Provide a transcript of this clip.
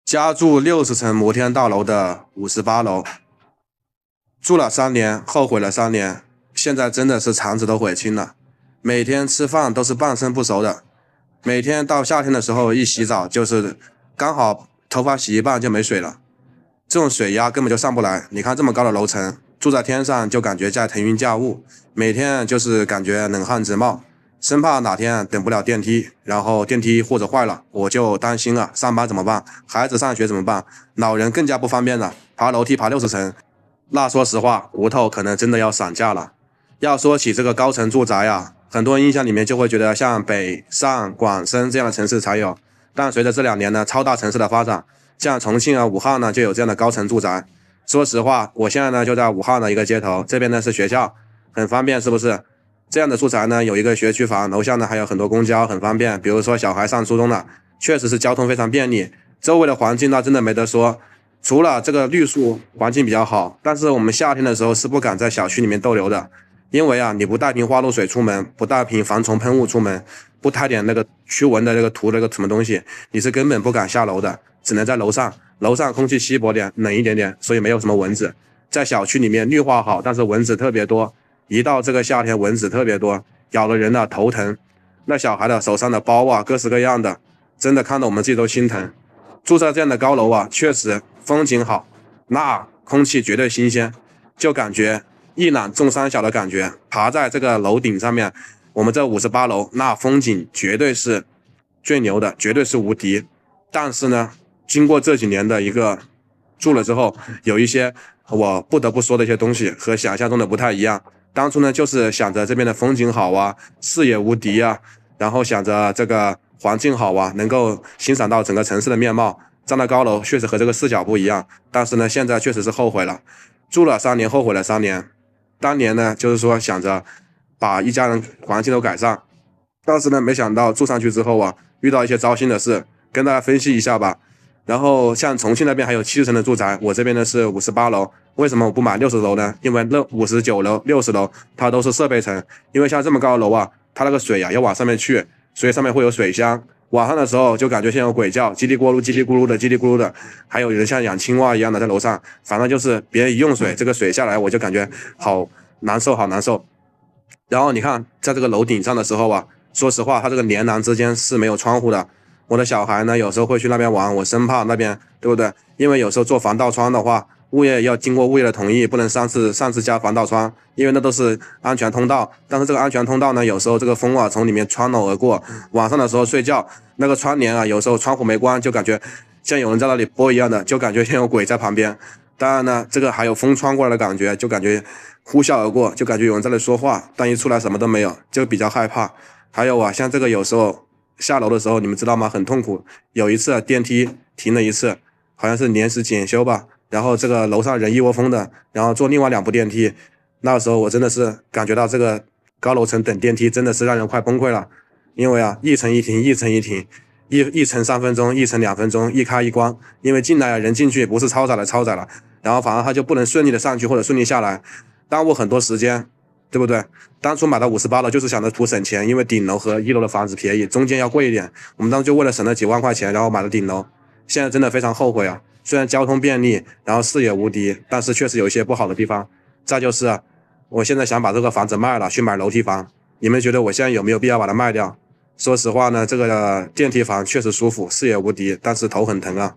家住60层摩天大楼的58楼，住了3年，后悔了3年，现在真的是肠子都悔青了。每天吃饭都是半生不熟的，每天到夏天的时候一洗澡就是刚好头发洗一半就没水了，这种水压根本就上不来。你看这么高的楼层，住在天上就感觉在腾云驾雾，每天就是感觉冷汗直冒，生怕哪天等不了电梯，然后电梯或者坏了，我就担心了，上班怎么办？孩子上学怎么办？老人更加不方便了，爬楼梯爬60层，那说实话，骨头可能真的要散架了。要说起这个高层住宅啊，很多人印象里面就会觉得像北上广深这样的城市才有，但随着这2年呢超大城市的发展，像重庆啊、武汉呢就有这样的高层住宅。说实话，我现在呢就在武汉的一个街头，这边呢是学校，很方便，是不是？这样的住宅呢有一个学区房，楼下呢还有很多公交，很方便。比如说小孩上初中了，确实是交通非常便利。周围的环境那真的没得说，除了这个绿树环境比较好，但是我们夏天的时候是不敢在小区里面逗留的，因为啊你不带瓶花露水出门，不带瓶防虫喷雾出门，不带点那个驱蚊的那个涂那个什么东西，你是根本不敢下楼的，只能在楼上。楼上空气稀薄点，冷一点点，所以没有什么蚊子。在小区里面绿化好，但是蚊子特别多。一到这个夏天，蚊子特别多，咬了人的头疼。那小孩的手上的包啊，各式各样的，真的看得我们自己都心疼。住在这样的高楼啊，确实风景好，那空气绝对新鲜，就感觉一览众山小的感觉。爬在这个楼顶上面，我们这58楼，那风景绝对是最牛的，绝对是无敌。但是呢，经过这几年的一个住了之后，有一些我不得不说的一些东西和想象中的不太一样。当初呢，就是想着这边的风景好啊，视野无敌啊，然后想着这个环境好啊，能够欣赏到整个城市的面貌。站在高楼确实和这个视角不一样，但是呢，现在确实是后悔了，住了3年，后悔了3年。当年呢，就是说想着把一家人环境都改善，但是呢，没想到住上去之后啊，遇到一些糟心的事，跟大家分析一下吧。然后像重庆那边还有70层的住宅，我这边呢是58楼。为什么我不买60楼呢？因为那59楼、60楼它都是设备层，因为像这么高的楼啊，它那个水啊要往上面去，所以上面会有水箱。晚上的时候就感觉像有鬼叫，叽里咕噜、叽里咕噜的、叽里咕噜的，还有人像养青蛙一样的在楼上。反正就是别人一用水，这个水下来我就感觉好难受，好难受。然后你看，在这个楼顶上的时候啊，说实话，它这个连廊之间是没有窗户的。我的小孩呢，有时候会去那边玩，我生怕那边，对不对？因为有时候做防盗窗的话，物业要经过物业的同意，不能擅自加防盗窗，因为那都是安全通道。但是这个安全通道呢，有时候这个风啊从里面穿楼而过，晚上的时候睡觉，那个窗帘啊，有时候窗户没关，就感觉像有人在那里播一样的，就感觉像有鬼在旁边。当然呢，这个还有风穿过来的感觉，就感觉呼啸而过，就感觉有人在那里说话，但一出来什么都没有，就比较害怕。还有啊，像这个有时候下楼的时候，你们知道吗？很痛苦。有一次电梯停了一次，好像是临时检修吧，然后这个楼上人一窝蜂的，然后坐另外2部电梯。那时候我真的是感觉到这个高楼层等电梯真的是让人快崩溃了，因为啊，一层一停，一层一停，一层3分钟，一层2分钟，一开一关。因为进来人进去不是超载了，然后反而他就不能顺利的上去或者顺利下来，耽误很多时间。对不对？当初买到58楼就是想着图省钱，因为顶楼和1楼的房子便宜，中间要贵一点。我们当时就为了省了几万块钱，然后买了顶楼。现在真的非常后悔啊！虽然交通便利，然后视野无敌，但是确实有一些不好的地方。再就是啊，我现在想把这个房子卖了，去买楼梯房。你们觉得我现在有没有必要把它卖掉？说实话呢，这个电梯房确实舒服，视野无敌，但是头很疼啊。